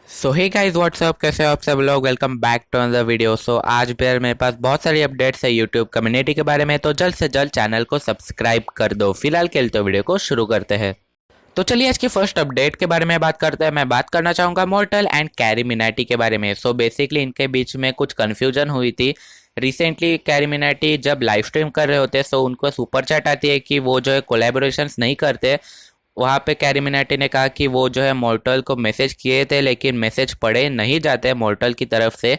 सो hey guys what's up, कैसे हो आप सब लोग। Welcome back to another video. So आज फिर मेरे पास बहुत सारी अपडेट्स है यूट्यूब कम्युनिटी के बारे में, तो जल्द से जल्द चैनल को सब्सक्राइब कर दो। फिलहाल के लिए तो वीडियो को शुरू करते हैं। तो चलिए आज की फर्स्ट अपडेट के बारे में बात करते हैं। मैं बात करना चाहूँगा मॉर्टल एंड कैरी मिनाटी के बारे में। सो बेसिकली इनके बीच में कुछ कन्फ्यूजन हुई थी रिसेंटली। कैरी मिनाटी जब लाइव स्ट्रीम कर रहे होते सो उनको सुपर चैट आती है कि वो जो है कोलैबोरेशंस नहीं करते। वहाँ पे कैरी मिनाटी ने कहा कि वो जो है मॉर्टल को मैसेज किए थे लेकिन मैसेज पढ़े नहीं जाते मॉर्टल की तरफ से।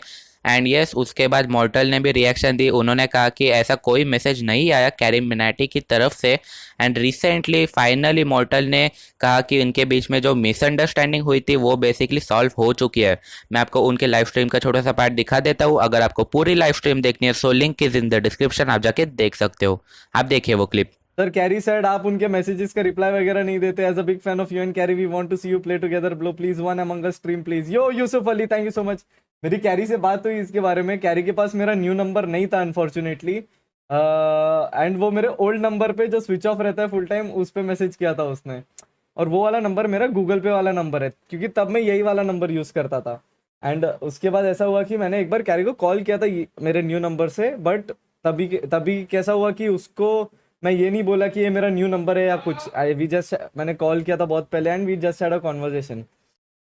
एंड यस, उसके बाद मॉर्टल ने भी रिएक्शन दी। उन्होंने कहा कि ऐसा कोई मैसेज नहीं आया कैरी मिनाटी की तरफ से। एंड रिसेंटली फाइनली मॉर्टल ने कहा कि इनके बीच में जो मिसअंडरस्टैंडिंग हुई थी वो बेसिकली सॉल्व हो चुकी है। मैं आपको उनके लाइव स्ट्रीम का छोटा सा पार्ट दिखा देता हूँ। अगर आपको पूरी लाइव स्ट्रीम देखनी है so link is in the description, आप जाके देख सकते हो। आप देखिए वो क्लिप। सर कैरी सेड आप उनके मैसेजेस का रिप्लाई वगैरह नहीं देते। As a big fan of you and Carry we want to see you play together bro, please one Among Us stream please. Yo Yusuf Ali, thank you so much. मेरी कैरी से बात हुई इसके बारे में। कैरी के पास मेरा न्यू नंबर नहीं था अनफॉर्चुनेटली, एंड वो मेरे ओल्ड नंबर पे जो स्विच ऑफ रहता है फुल टाइम उस पे मैसेज किया था उसने। और वो वाला नंबर मेरा गूगल पे वाला नंबर है, क्योंकि तब मैं यही वाला नंबर यूज़ करता था। एंड उसके बाद ऐसा हुआ कि मैंने एक बार कैरी को कॉल किया था मेरे न्यू नंबर से, बट तभी तभी कैसा हुआ कि उसको मैं ये नहीं बोला कि ये मेरा न्यू नंबर है या कुछ। आई वी जस्ट मैंने कॉल किया था बहुत पहले and we just had a conversation.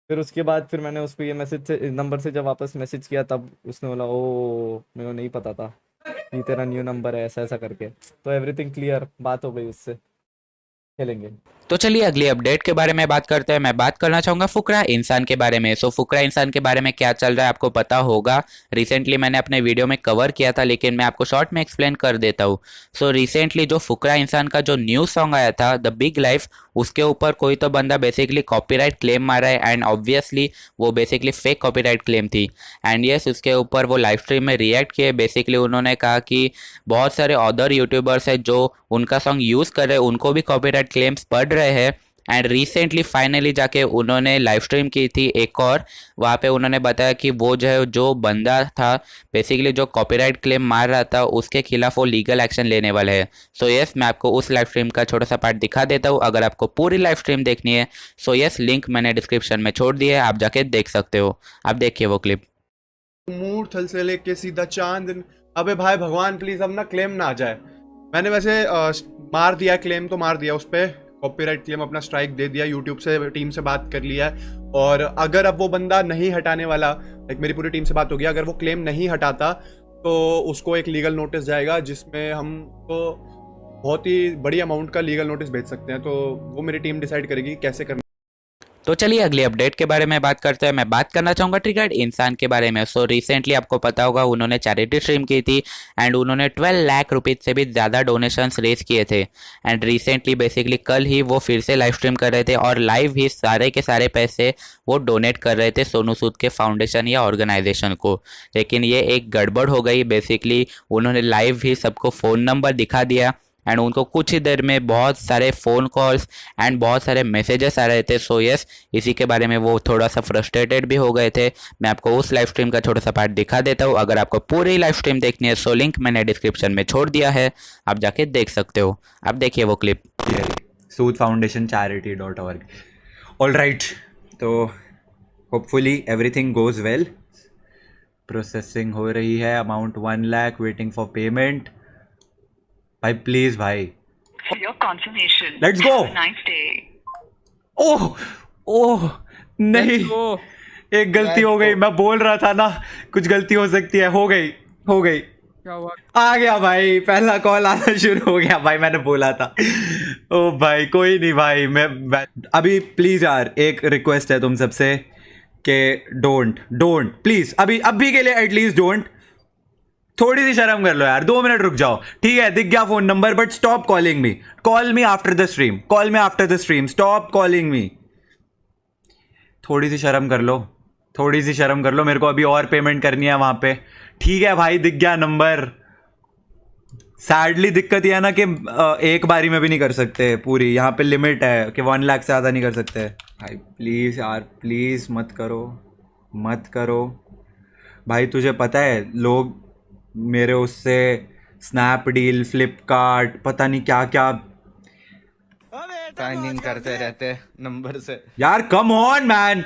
फिर उसके बाद फिर मैंने उसको ये मैसेज से नंबर से जब वापस मैसेज किया तब उसने बोला ओ मेरे को नहीं पता था कि तेरा न्यू नंबर है, ऐसा ऐसा करके। तो एवरीथिंग क्लियर, बात हो गई उससे, खेलेंगे। तो चलिए अगली अपडेट के बारे में बात करते हैं। मैं बात करना चाहूँगा फुकरा इंसान के बारे में। सो फुकरा इंसान के बारे में क्या चल रहा है आपको पता होगा। रिसेंटली मैंने अपने वीडियो में कवर किया था लेकिन मैं आपको शॉर्ट में एक्सप्लेन कर देता हूँ। सो रिसेंटली जो फुकरा इंसान का जो न्यू सॉन्ग आया था द बिग लाइफ, उसके ऊपर कोई तो बंदा बेसिकली कॉपीराइट क्लेम मारा है। एंड ऑब्वियसली वो बेसिकली फेक कॉपीराइट क्लेम थी। एंड यस, उसके ऊपर वो लाइव स्ट्रीम में रिएक्ट किए। बेसिकली उन्होंने कहा कि बहुत सारे अदर यूट्यूबर्स हैं जो उनका सॉन्ग यूज़ कर रहे हैं, उनको भी कॉपीराइट क्लेम्स पड़ रहे हैं। एंड रिसेंटली फाइनली जाके उन्होंने लाइव स्ट्रीम की थी एक और, वहाँ पे उन्होंने बताया कि वो जो है जो बंदा था बेसिकली जो कॉपीराइट क्लेम मार रहा था उसके खिलाफ वो लीगल एक्शन लेने वाले हैं। सो यस, मैं आपको उस लाइव स्ट्रीम का छोटा सा पार्ट दिखा देता हूँ। अगर आपको पूरी लाइव स्ट्रीम देखनी है सो यस, लिंक मैंने डिस्क्रिप्शन में छोड़ दिया है, आप जाके देख सकते हो। आप देखिए वो क्लिप। मूर्थल से लेके सीधा चांद। अबे भाई भगवान प्लीज अब ना क्लेम ना आ जाए। मैंने वैसे मार दिया क्लेम, तो मार दिया उस पे कॉपीराइट क्लेम, अपना स्ट्राइक दे दिया यूट्यूब से, टीम से बात कर लिया है। और अगर अब वो बंदा नहीं हटाने वाला, लाइक मेरी पूरी टीम से बात हो गया, अगर वो क्लेम नहीं हटाता तो उसको एक लीगल नोटिस जाएगा जिसमें हम तो बहुत ही बड़ी अमाउंट का लीगल नोटिस भेज सकते हैं। तो वो मेरी टीम डिसाइड करेगी कैसे करना। तो चलिए अगली अपडेट के बारे में बात करते हैं। मैं बात करना चाहूँगा ट्रिगर्ड इंसान के बारे में। सो रिसेंटली आपको पता होगा उन्होंने चैरिटी स्ट्रीम की थी एंड उन्होंने 12 लाख रुपीज़ से भी ज़्यादा डोनेशंस रेज किए थे। एंड रिसेंटली बेसिकली कल ही वो फिर से लाइव स्ट्रीम कर रहे थे और लाइव ही सारे के सारे पैसे वो डोनेट कर रहे थे सोनू सूद के फाउंडेशन या ऑर्गेनाइजेशन को। लेकिन ये एक गड़बड़ हो गई। बेसिकली उन्होंने लाइव ही सबको फ़ोन नंबर दिखा दिया एंड उनको कुछ ही देर में बहुत सारे फ़ोन कॉल्स एंड बहुत सारे मैसेजेस आ रहे थे। सो यस, इसी के बारे में वो थोड़ा सा फ्रस्ट्रेटेड भी हो गए थे। मैं आपको उस लाइव स्ट्रीम का छोटा सा पार्ट दिखा देता हूँ। अगर आपको पूरी लाइव स्ट्रीम देखनी है सो लिंक मैंने डिस्क्रिप्शन में छोड़ दिया है, आप जाके देख सकते हो। आप देखिए वो क्लिप। sootfoundationcharity.org. All right, तो hopefully everything goes well. Processing हो रही है, amount 1 lakh, waiting for payment. भाई प्लीज भाई, For your confirmation. Let's go. Have a nice day. ओह ओह नहीं, एक गलती हो गई। मैं बोल रहा था ना कुछ गलती हो सकती है, हो गई हो गई। क्या हुआ? आ गया भाई, पहला कॉल आना शुरू हो गया भाई, मैंने बोला था। ओ भाई कोई नहीं भाई, मैं अभी प्लीज यार एक रिक्वेस्ट है तुम सबसे कि डोंट डोंट प्लीज अभी के लिए एटलीस्ट डोंट। थोड़ी सी शर्म कर लो यार, 2 मिनट रुक जाओ। ठीक है, दिख गया phone number, but stop calling me. Call me after the stream, call me after the stream, stop calling me. थोड़ी सी शर्म कर लो, थोड़ी सी शर्म कर लो। मेरे को अभी और पेमेंट करनी है वहां पे। ठीक है भाई, दिख गया नंबर। सैडली दिक्कत यह है ना कि एक बारी में भी नहीं कर सकते पूरी, यहाँ पे लिमिट है कि 1 लाख से ज़्यादा नहीं कर सकते। भाई प्लीज़ यार, प्लीज़ मत करो, मत करो भाई। तुझे पता है लोग मेरे उससे स्नैपडील, फ्लिपकार्ट, पता नहीं क्या क्या साइन इन करते रहते नंबर से। यार कम ऑन मैन।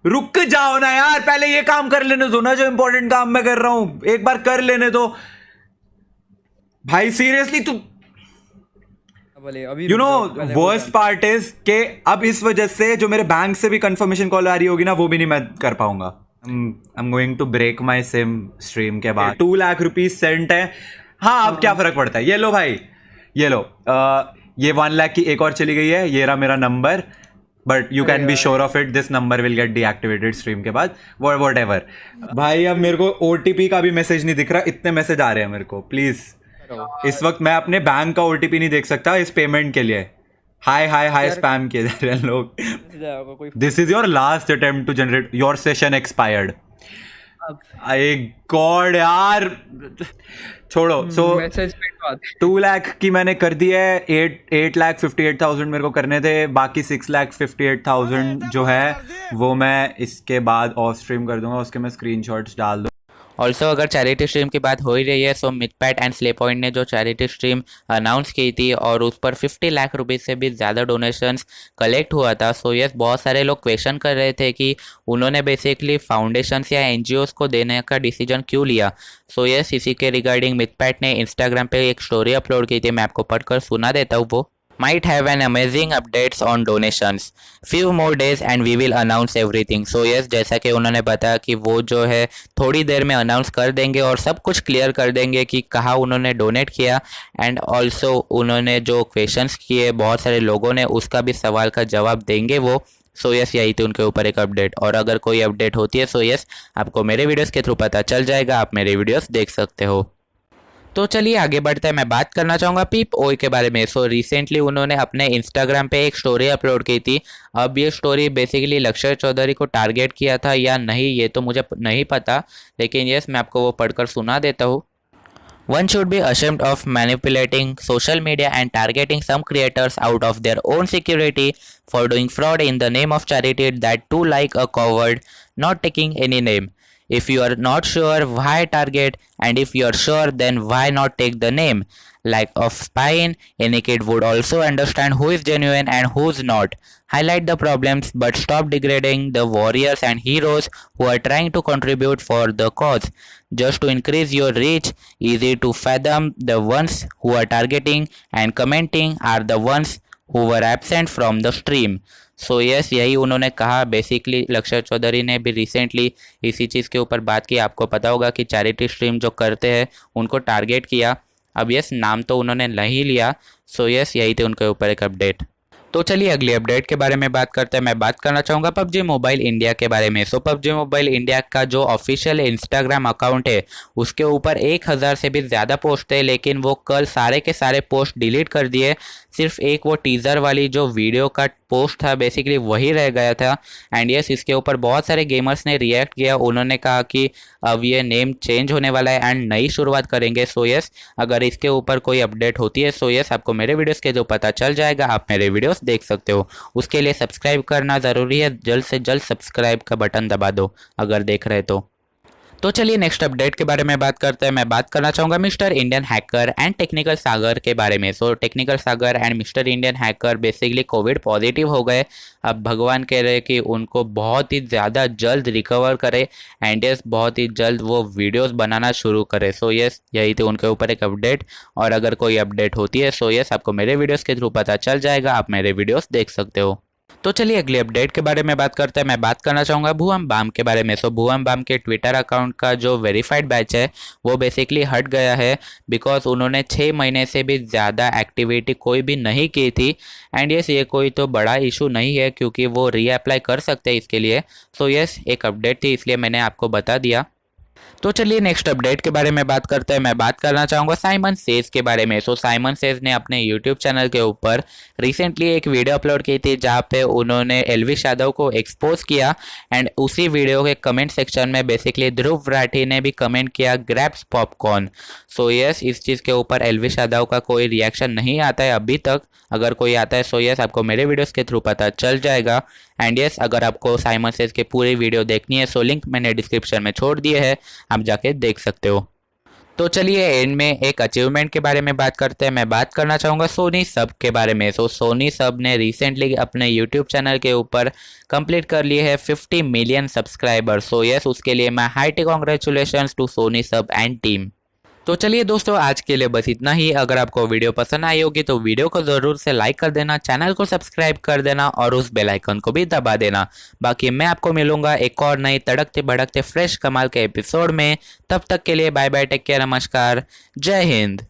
रुक जाओ ना यार, पहले ये काम कर लेने दो ना, जो इंपॉर्टेंट काम मैं कर रहा हूं, एक बार कर लेने दो भाई, सीरियसली। तू अभी you know worst part is के अब इस वजह से जो मेरे बैंक से भी कंफर्मेशन कॉल आ रही होगी ना, वो भी नहीं मैं कर पाऊंगा। I am going to break my sim stream के बाद। 2 लाख रुपीज सेंट है। हाँ, अब क्या फर्क पड़ता है, ये लो भाई, ये लो। ये 1 लाख की एक और चली गई है, ये रहा मेरा number, but you can be sure of it, this number will get deactivated stream के बाद, वॉट एवर। भाई अब मेरे को ओटीपी का भी मैसेज नहीं दिख रहा, इतने मैसेज आ रहे हैं मेरे को। प्लीज, इस वक्त मैं अपने बैंक का ओटीपी नहीं देख सकता इस पेमेंट के लिए। हाय हाय हाय स्पैम किए जा रहे हैं लोग। This is your last attempt to generate, your session expired. आई गॉड यार, छोड़ो। सो 2 लाख की मैंने कर दी है, 8,58,000 मेरे को करने थे, बाकी 6,58,000 जो है वो मैं इसके बाद ऑफ स्ट्रीम कर दूंगा, उसके मैं स्क्रीनशॉट्स डाल दूँ। ऑल्सो अगर चैरिटी स्ट्रीम की बात हो ही रही है, सो मिथपैट एंड स्ले पॉइंट ने जो चैरिटी स्ट्रीम अनाउंस की थी और उस पर 50 लाख रुपए से भी ज़्यादा डोनेशंस कलेक्ट हुआ था। सो यस, बहुत सारे लोग क्वेश्चन कर रहे थे कि उन्होंने बेसिकली फाउंडेशंस या एनजीओस को देने का डिसीजन क्यों लिया। सो यस, इसी के रिगार्डिंग मिथपैट ने इंस्टाग्राम पे एक स्टोरी अपलोड की थी, मैं आपको पढ़कर सुना देता हूँ वो। Might have an amazing updates on donations. Few more days and we will announce everything. So yes, जैसा कि उन्होंने बताया कि वो जो है थोड़ी देर में अनाउंस कर देंगे और सब कुछ क्लियर कर देंगे कि कहाँ उन्होंने डोनेट किया, एंड ऑल्सो उन्होंने जो क्वेश्चंस किए बहुत सारे लोगों ने, उसका भी सवाल का जवाब देंगे वो। सो यस, यही थी उनके ऊपर एक अपडेट, और अगर कोई अपडेट होती है सो यस आपको मेरे वीडियोस के थ्रू पता चल जाएगा, आप मेरे वीडियोस देख सकते हो। तो चलिए आगे बढ़ते हैं, मैं बात करना चाहूँगा पीप ओय के बारे में। सो रिसेंटली उन्होंने अपने इंस्टाग्राम पे एक स्टोरी अपलोड की थी। अब ये स्टोरी बेसिकली लक्षय चौधरी को टारगेट किया था या नहीं ये तो मुझे नहीं पता, लेकिन यस मैं आपको वो पढ़कर सुना देता हूँ। One should be ashamed of manipulating social media and targeting some creators out of their own security for doing fraud in the name of charity, that too like a coward, not taking any name. If you are not sure, why target? And if you are sure, then why not take the name? Like of spine, any kid would also understand who is genuine and who's not. Highlight the problems, but stop degrading the warriors and heroes who are trying to contribute for the cause. Just to increase your reach, easy to fathom, the ones who are targeting and commenting are the ones who were absent from the stream. So yes, यही उन्होंने कहा। Basically Lakshay Chaudhary ने भी recently इसी चीज़ के ऊपर बात की। आपको पता होगा कि चैरिटी स्ट्रीम जो करते हैं उनको टारगेट किया। अब यस, नाम तो उन्होंने नहीं लिया। सो यस, यही थे उनके ऊपर एक अपडेट। तो चलिए अगली अपडेट के बारे में बात करते हैं। मैं बात करना चाहूँगा पबजी मोबाइल इंडिया के बारे में। सो पबजी मोबाइल इंडिया का जो ऑफिशियल इंस्टाग्राम अकाउंट है उसके ऊपर 1000 से भी ज़्यादा पोस्ट थे, लेकिन वो कल सारे के सारे पोस्ट डिलीट कर दिए। सिर्फ एक वो टीज़र वाली जो वीडियो का पोस्ट था बेसिकली वही रह गया था। एंड यस, इसके ऊपर बहुत सारे गेमर्स ने रिएक्ट किया। उन्होंने कहा कि अब ये नेम चेंज होने वाला है एंड नई शुरुआत करेंगे। सो यस, अगर इसके ऊपर कोई अपडेट होती है सो यस आपको मेरे वीडियोस के जो पता चल जाएगा, आप मेरे वीडियोस देख सकते हो। उसके लिए सब्सक्राइब करना ज़रूरी है, जल्द से जल्द सब्सक्राइब का बटन दबा दो अगर देख रहे तो चलिए नेक्स्ट अपडेट के बारे में बात करते हैं। मैं बात करना चाहूँगा mister Indian hacker and technical Sagar के बारे में। So technical Sagar and mister Indian hacker basically COVID positive हो गए। अब भगवान कह रहे हैं कि उनको बहुत ही ज़्यादा जल्द रिकवर करे एंड यस बहुत ही जल्द वो वीडियोस बनाना शुरू करे। सो यस, यही थे उनके ऊपर एक अपडेट, और अगर कोई अपडेट होती है सो यस आपको मेरे वीडियोस के थ्रू पता चल जाएगा, आप मेरे वीडियोस देख सकते हो। तो चलिए अगली अपडेट के बारे में बात करते हैं। मैं बात करना चाहूँगा भुवन बाम के बारे में। सो भुवन बाम के ट्विटर अकाउंट का जो वेरीफाइड बैच है वो बेसिकली हट गया है, बिकॉज उन्होंने 6 महीने से भी ज़्यादा एक्टिविटी कोई भी नहीं की थी। एंड यस, ये कोई तो बड़ा इशू नहीं है क्योंकि वो रीअप्लाई कर सकते हैं इसके लिए। सो यस, एक अपडेट थी इसलिए मैंने आपको बता दिया। तो चलिए नेक्स्ट अपडेट के बारे में बात करते हैं। मैं बात करना चाहूँगा साइमन सेज के बारे में। सो साइमन सेज ने अपने यूट्यूब चैनल के ऊपर रिसेंटली एक वीडियो अपलोड की थी जहाँ पे उन्होंने एल्विश यादव को एक्सपोज किया, एंड उसी वीडियो के कमेंट सेक्शन में बेसिकली ध्रुव राठी ने भी कमेंट किया ग्रैब्स पॉपकॉर्न। सो यस, इस चीज़ के ऊपर एल्विश यादव का कोई रिएक्शन नहीं आता है अभी तक। अगर कोई आता है सो यस आपको मेरे वीडियोस के थ्रू पता चल जाएगा। एंड यस, अगर आपको साइमन सेज की पूरी वीडियो देखनी है सो लिंक मैंने डिस्क्रिप्शन में छोड़ दिए है, आप जाके देख सकते हो। तो चलिए एंड में एक अचीवमेंट के बारे में बात करते हैं। मैं बात करना चाहूँगा सोनी सब के बारे में। सोनी सब ने रिसेंटली अपने यूट्यूब चैनल के ऊपर कंप्लीट कर लिए है 50 मिलियन सब्सक्राइबर। यस, उसके लिए मैं हार्टी कॉन्ग्रेचुलेशंस टू सोनी सब एंड टीम। तो चलिए दोस्तों, आज के लिए बस इतना ही। अगर आपको वीडियो पसंद आई होगी तो वीडियो को ज़रूर से लाइक कर देना, चैनल को सब्सक्राइब कर देना और उस बेल आइकन को भी दबा देना। बाकी मैं आपको मिलूंगा एक और नई तड़कते भड़कते फ्रेश कमाल के एपिसोड में। तब तक के लिए बाय बाय, टेक केयर, नमस्कार, जय हिंद।